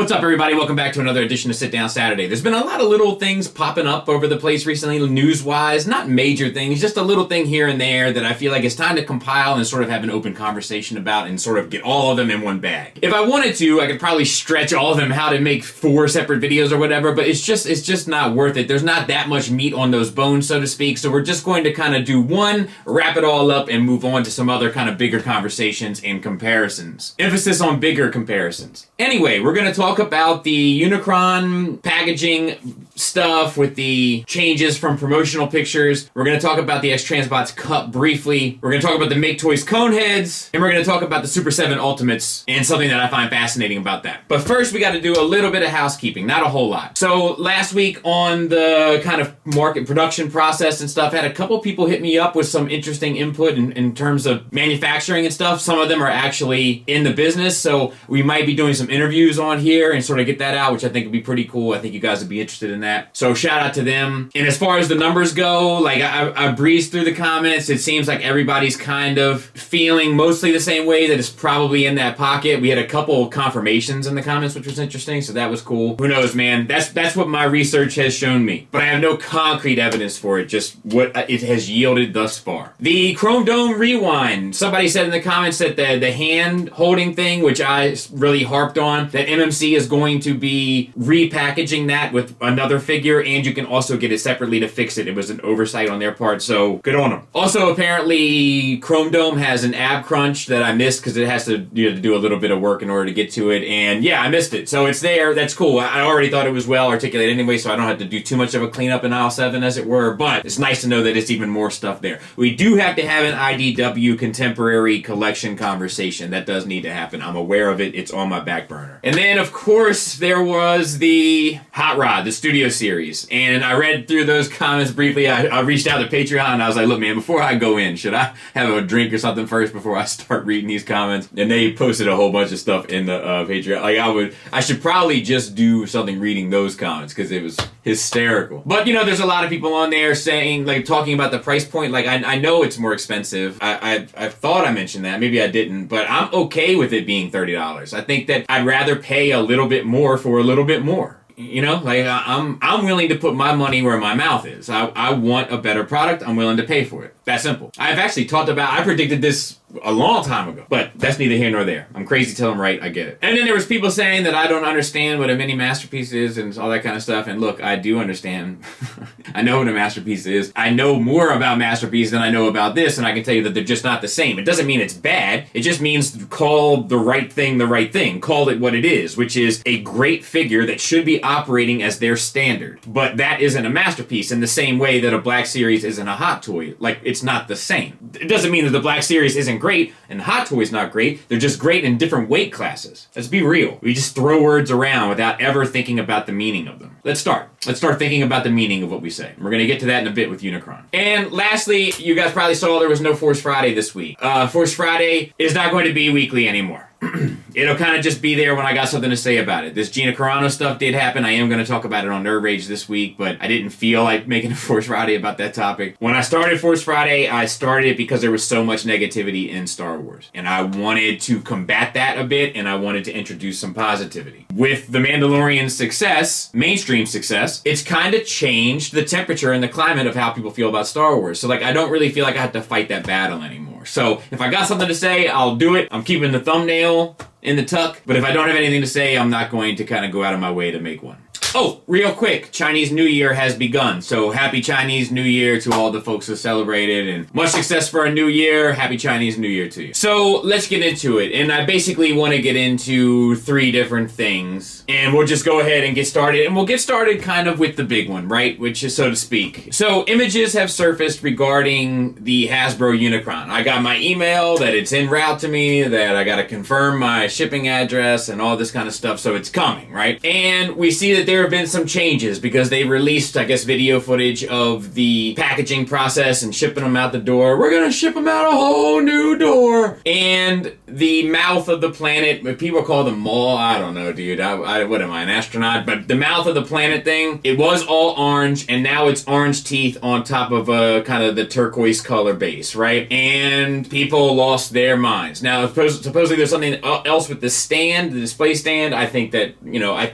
What's up, everybody? Welcome back to another edition of Sit Down Saturday. There's been a lot of little things popping up over the place recently, news-wise. Not major things, just a little thing here and there that I feel like it's time to compile and sort of have an open conversation about and sort of get all of them in one bag. If I wanted to, I could probably stretch all of them how to make 4 separate videos or whatever, but it's just not worth it. There's not that much meat on those bones, so to speak, so we're just going to kind of do one, wrap it all up, and move on to some other kind of bigger conversations and comparisons. Emphasis on bigger comparisons. Anyway, we're going to talk about the Unicron packaging stuff with the changes from promotional pictures. We're going to talk about the X-Transbots Cup briefly. We're going to talk about the Make Toys Coneheads. And we're going to talk about the Super7 Ultimates and something that I find fascinating about that. But first, we got to do a little bit of housekeeping, not a whole lot. So last week on the kind of market production process and stuff, I had a couple people hit me up with some interesting input in terms of manufacturing and stuff. Some of them are actually in the business, so we might be doing some interviews on here and sort of get that out, which I think would be pretty cool. I think you guys would be interested in that. So shout out to them. And as far as the numbers go, like I breezed through the comments. It seems like everybody's kind of feeling mostly the same way, that it's probably in that pocket. We had a couple confirmations in the comments, which was interesting, so that was cool. Who knows, man? That's what my research has shown me. But I have no concrete evidence for it, just what it has yielded thus far. The Chrome Dome Rewind. Somebody said in the comments that the hand holding thing, which I really harped on, that MMC is going to be repackaging that with another figure, and you can also get it separately to fix it. It was an oversight on their part, so good on them. Also, apparently, Chrome Dome has an ab crunch that I missed because it has to, do a little bit of work in order to get to it, and yeah, I missed it. So it's there. That's cool. I already thought it was well articulated anyway, so I don't have to do too much of a cleanup in aisle 7, as it were, but it's nice to know that it's even more stuff there. We do have to have an IDW contemporary collection conversation. That does need to happen. I'm aware of it. It's on my back burner. And then, of course, there was the Hot Rod, the Studio Series. And I read through those comments briefly. I reached out to Patreon and I was like, look, man, before I go in, should I have a drink or something first before I start reading these comments? And they posted a whole bunch of stuff in the Patreon. Like, I should probably just do something reading those comments because it was hysterical. But, there's a lot of people on there saying, like, talking about the price point. Like, I know it's more expensive. I thought I mentioned that. Maybe I didn't. But I'm okay with it being $30. I think that I'd rather pay a little bit more for a little bit more. Like I'm willing to put my money where my mouth is. I want a better product. I'm willing to pay for it. That simple. I've actually I predicted this a long time ago, but that's neither here nor there. I'm crazy till I'm right. I get it. And then there was people saying that I don't understand what a mini masterpiece is and all that kind of stuff. And look, I do understand. I know what a masterpiece is. I know more about masterpiece than I know about this, and I can tell you that they're just not the same. It doesn't mean it's bad. It just means call the right thing the right thing. Call it what it is, which is a great figure that should be operating as their standard. But that isn't a masterpiece in the same way that a Black Series isn't a Hot Toy. Like, it's not the same. It doesn't mean that the Black Series isn't great and Hot Toy's not great. They're just great in different weight classes. Let's be real. We just throw words around without ever thinking about the meaning of them. Let's start thinking about the meaning of what we say. We're going to get to that in a bit with Unicron. And lastly, you guys probably saw there was no Force Friday this week. Force Friday is not going to be weekly anymore. It'll kind of just be there when I got something to say about it. This Gina Carano stuff did happen. I am going to talk about it on Nerd Rage this week, but I didn't feel like making a Force Friday about that topic. When I started Force Friday, I started it because there was so much negativity in Star Wars. And I wanted to combat that a bit, and I wanted to introduce some positivity. With The Mandalorian's success, mainstream success, it's kind of changed the temperature and the climate of how people feel about Star Wars. So, I don't really feel like I have to fight that battle anymore. So, if I got something to say, I'll do it. I'm keeping the thumbnail in the tuck, but if I don't have anything to say, I'm not going to kind of go out of my way to make one. Oh, real quick, Chinese New Year has begun, so happy Chinese New Year to all the folks who celebrated, and much success for a new year. Happy Chinese New Year to you. So let's get into it, and I basically want to get into 3 different things, and we'll just go ahead and get started, and we'll get started kind of with the big one, right, which is so to speak. So images have surfaced regarding the Hasbro Unicron. I got my email that it's en route to me, that I got to confirm my shipping address and all this kind of stuff, so it's coming, right? And we see that there have been some changes because they released, I guess, video footage of the packaging process and shipping them out the door. We're gonna ship them out a whole new door. And the mouth of the planet, people call them maw, I don't know, dude. What am I, an astronaut? But the mouth of the planet thing, it was all orange, and now it's orange teeth on top of kind of the turquoise color base, right? And people lost their minds. Now, supposedly there's something else with the stand, the display stand. I think that,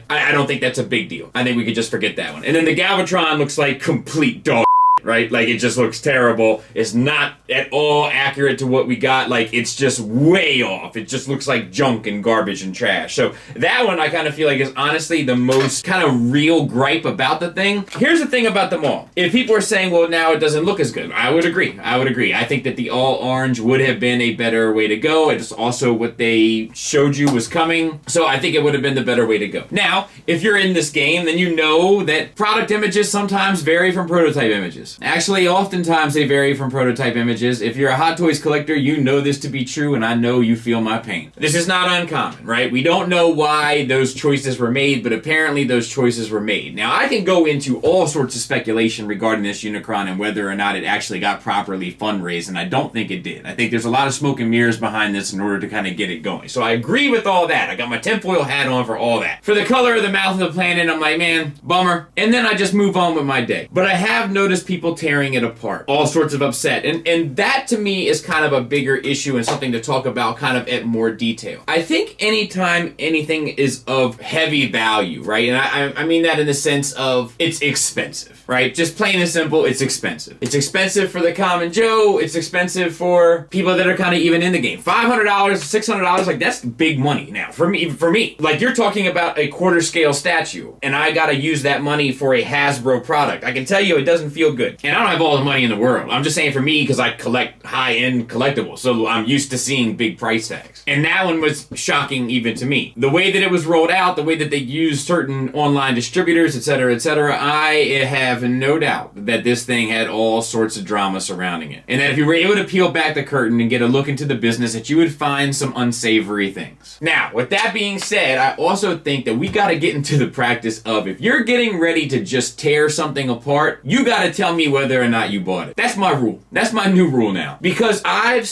I don't think that's a big deal. I think we could just forget that one. And then the Galvatron looks like complete dog, right? Like, it just looks terrible. It's not at all accurate to what we got. Like, it's just way off. It just looks like junk and garbage and trash. So that one I kind of feel like is honestly the most kind of real gripe about the thing. Here's the thing about them all. If people are saying, well, now it doesn't look as good, I would agree. I think that the all orange would have been a better way to go. It's also what they showed you was coming. So I think it would have been the better way to go. Now, if you're in this game, then you know that product images sometimes vary from prototype images. Actually, oftentimes they vary from prototype images. If you're a Hot Toys collector, you know this to be true, and I know you feel my pain. This is not uncommon, right? We don't know why those choices were made, but apparently those choices were made. Now, I can go into all sorts of speculation regarding this Unicron and whether or not it actually got properly fundraised, and I don't think it did. I think there's a lot of smoke and mirrors behind this in order to kind of get it going. So I agree with all that. I got my tinfoil hat on for all that. For the color of the mouth of the planet, I'm like, man, bummer. And then I just move on with my day. But I have noticed people tearing it apart, all sorts of upset, and that to me is kind of a bigger issue and something to talk about kind of at more detail. I think anytime anything is of heavy value, right, and I mean that in the sense of it's expensive, right, just plain and simple, it's expensive. It's expensive for the common Joe. It's expensive for people that are kind of even in the game. $500, $600, like, that's big money now for me. Like, you're talking about a quarter scale statue, and I gotta use that money for a Hasbro product. I can tell you it doesn't feel good. And I don't have all the money in the world. I'm just saying for me, because I collect high-end collectibles, so I'm used to seeing big price tags. And that one was shocking even to me. The way that it was rolled out, the way that they used certain online distributors, etc., I have no doubt that this thing had all sorts of drama surrounding it. And that if you were able to peel back the curtain and get a look into the business, that you would find some unsavory things. Now, with that being said, I also think that we got to get into the practice of, if you're getting ready to just tear something apart, you got to tell me whether or not you bought it. That's my rule. That's my new rule now. Because I've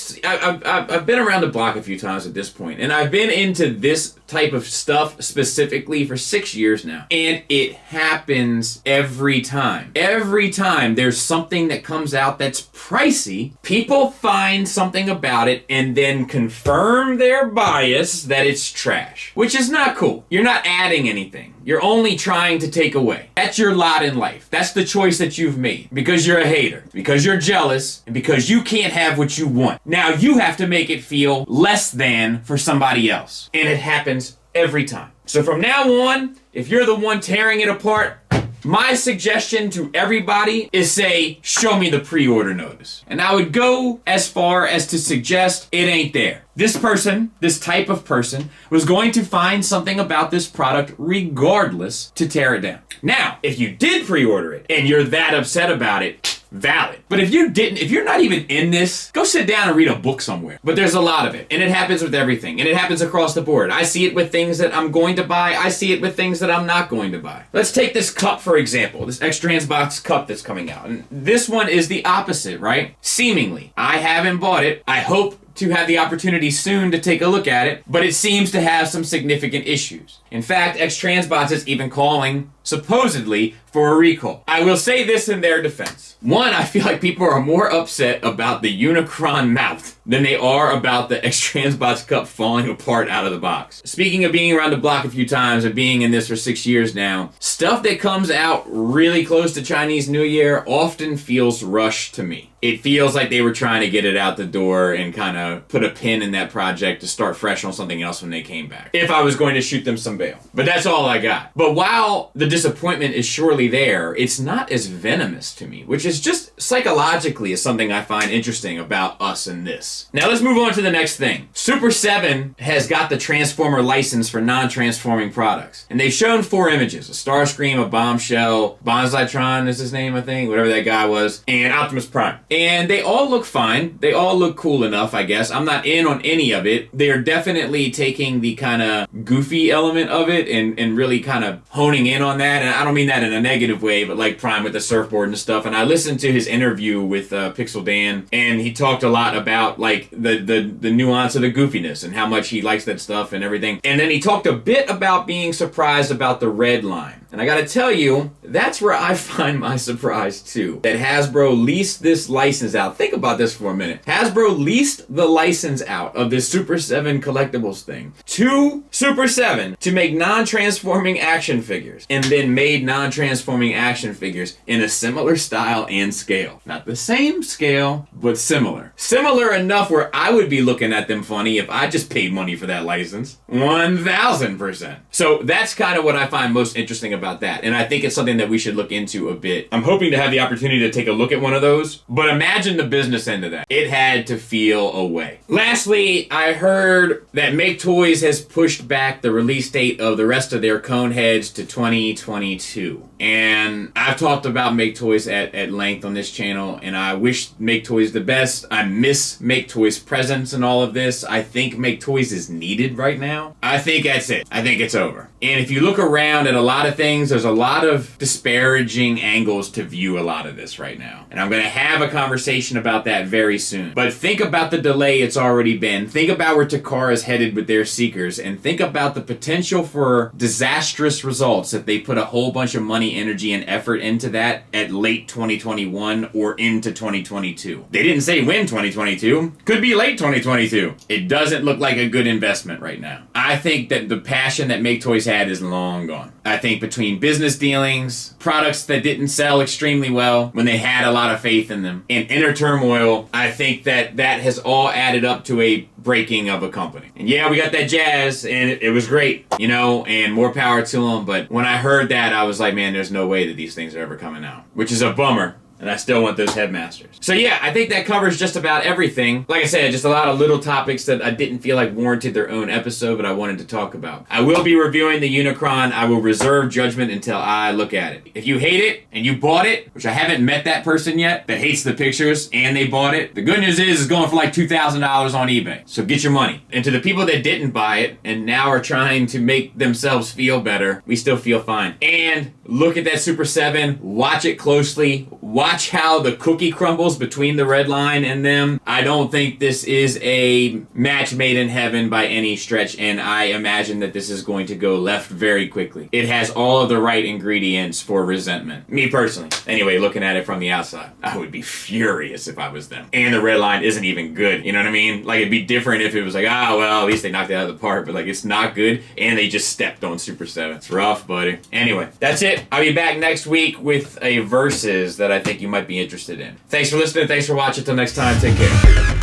been around the block a few times at this point, and I've been into this type of stuff specifically for 6 years now. And it happens every time. Every time there's something that comes out that's pricey, people find something about it and then confirm their bias that it's trash. Which is not cool. You're not adding anything. You're only trying to take away. That's your lot in life. That's the choice that you've made. Because you're a hater. Because you're jealous. And because you can't have what you want. Now you have to make it feel less than for somebody else. And it happens every time. So from now on, if you're the one tearing it apart, my suggestion to everybody is say, show me the pre-order notice. And I would go as far as to suggest it ain't there. This person, this type of person, was going to find something about this product regardless to tear it down. Now, if you did pre-order it and you're that upset about it, valid. But if you didn't, if you're not even in this, go sit down and read a book somewhere. But there's a lot of it. And it happens with everything. And it happens across the board. I see it with things that I'm going to buy. I see it with things that I'm not going to buy. Let's take this cup, for example. This X-Transbots Cup that's coming out. And this one is the opposite, right? Seemingly. I haven't bought it. I hope to have the opportunity soon to take a look at it, but it seems to have some significant issues. In fact, X-Transbots is even calling, supposedly, for a recall. I will say this in their defense. One, I feel like people are more upset about the Unicron mouth than they are about the X-Transbots Cup falling apart out of the box. Speaking of being around the block a few times and being in this for 6 years now, stuff that comes out really close to Chinese New Year often feels rushed to me. It feels like they were trying to get it out the door and kind of put a pin in that project to start fresh on something else when they came back. If I was going to shoot them some bail. But that's all I got. But while the disappointment is surely there, it's not as venomous to me, which is just psychologically is something I find interesting about us in this. Now let's move on to the next thing. Super7 has got the Transformer license for non-transforming products. And they've shown 4 images. A Star Starscream, a Bombshell, Bonsaitron is his name, I think, whatever that guy was, and Optimus Prime. And they all look fine. They all look cool enough, I guess. I'm not in on any of it. They're definitely taking the kind of goofy element of it and really kind of honing in on that. And I don't mean that in a negative way, but like Prime with the surfboard and stuff. And I listened to his interview with Pixel Dan, and he talked a lot about like the nuance of the goofiness and how much he likes that stuff and everything. And then he talked a bit about being surprised about the red line. And I gotta tell you, that's where I find my surprise too. That Hasbro leased this license out. Think about this for a minute. Hasbro leased the license out of this Super 7 collectibles thing to Super 7 to make non-transforming action figures, and then made non-transforming action figures in a similar style and scale. Not the same scale, but similar. Similar enough where I would be looking at them funny if I just paid money for that license. 1000%. So that's kind of what I find most interesting about that, and I think it's something that we should look into a bit. I'm hoping to have the opportunity to take a look at one of those, but imagine the business end of that. It had to feel away. Lastly, I heard that Make Toys has pushed back the release date of the rest of their Coneheads to 2022. And I've talked about Make Toys at length on this channel, and I wish Make Toys the best. I miss Make Toys' presence in all of this. I think Make Toys is needed right now. I think that's it. I think it's over. And if you look around at a lot of things, there's a lot of disparaging angles to view a lot of this right now. And I'm going to have a conversation about that very soon. But think about the delay it's already been. Think about where Takara is headed with their Seekers, and think about the potential for disastrous results if they put a whole bunch of money, energy, and effort into that at late 2021 or into 2022. They didn't say when 2022. Could be late 2022. It doesn't look like a good investment right now. I think that the passion that Make Toys had is long gone. I think between business dealings, products that didn't sell extremely well when they had a lot of faith in them, and inner turmoil, I think that has all added up to a breaking of a company. And yeah, we got that jazz, and it was great, you know, and more power to them. But when I heard that, I was like, man, there's no way that these things are ever coming out, which is a bummer. And I still want those headmasters. So yeah, I think that covers just about everything. Like I said, just a lot of little topics that I didn't feel like warranted their own episode, but I wanted to talk about. I will be reviewing the Unicron. I will reserve judgment until I look at it. If you hate it and you bought it, which I haven't met that person yet that hates the pictures and they bought it, the good news is it's going for like $2,000 on eBay. So get your money. And to the people that didn't buy it and now are trying to make themselves feel better, we still feel fine. And look at that Super 7. Watch it closely. Watch how the cookie crumbles between the red line and them. I don't think this is a match made in heaven by any stretch, and I imagine that this is going to go left very quickly. It has all of the right ingredients for resentment. Me personally. Anyway, looking at it from the outside, I would be furious if I was them. And the red line isn't even good. You know what I mean? Like, it'd be different if it was like, well, at least they knocked it out of the park, but like, it's not good, and they just stepped on Super 7. It's rough, buddy. Anyway, that's it. I'll be back next week with a versus that I think you might be interested in. Thanks for listening. Thanks for watching. Till next time, take care.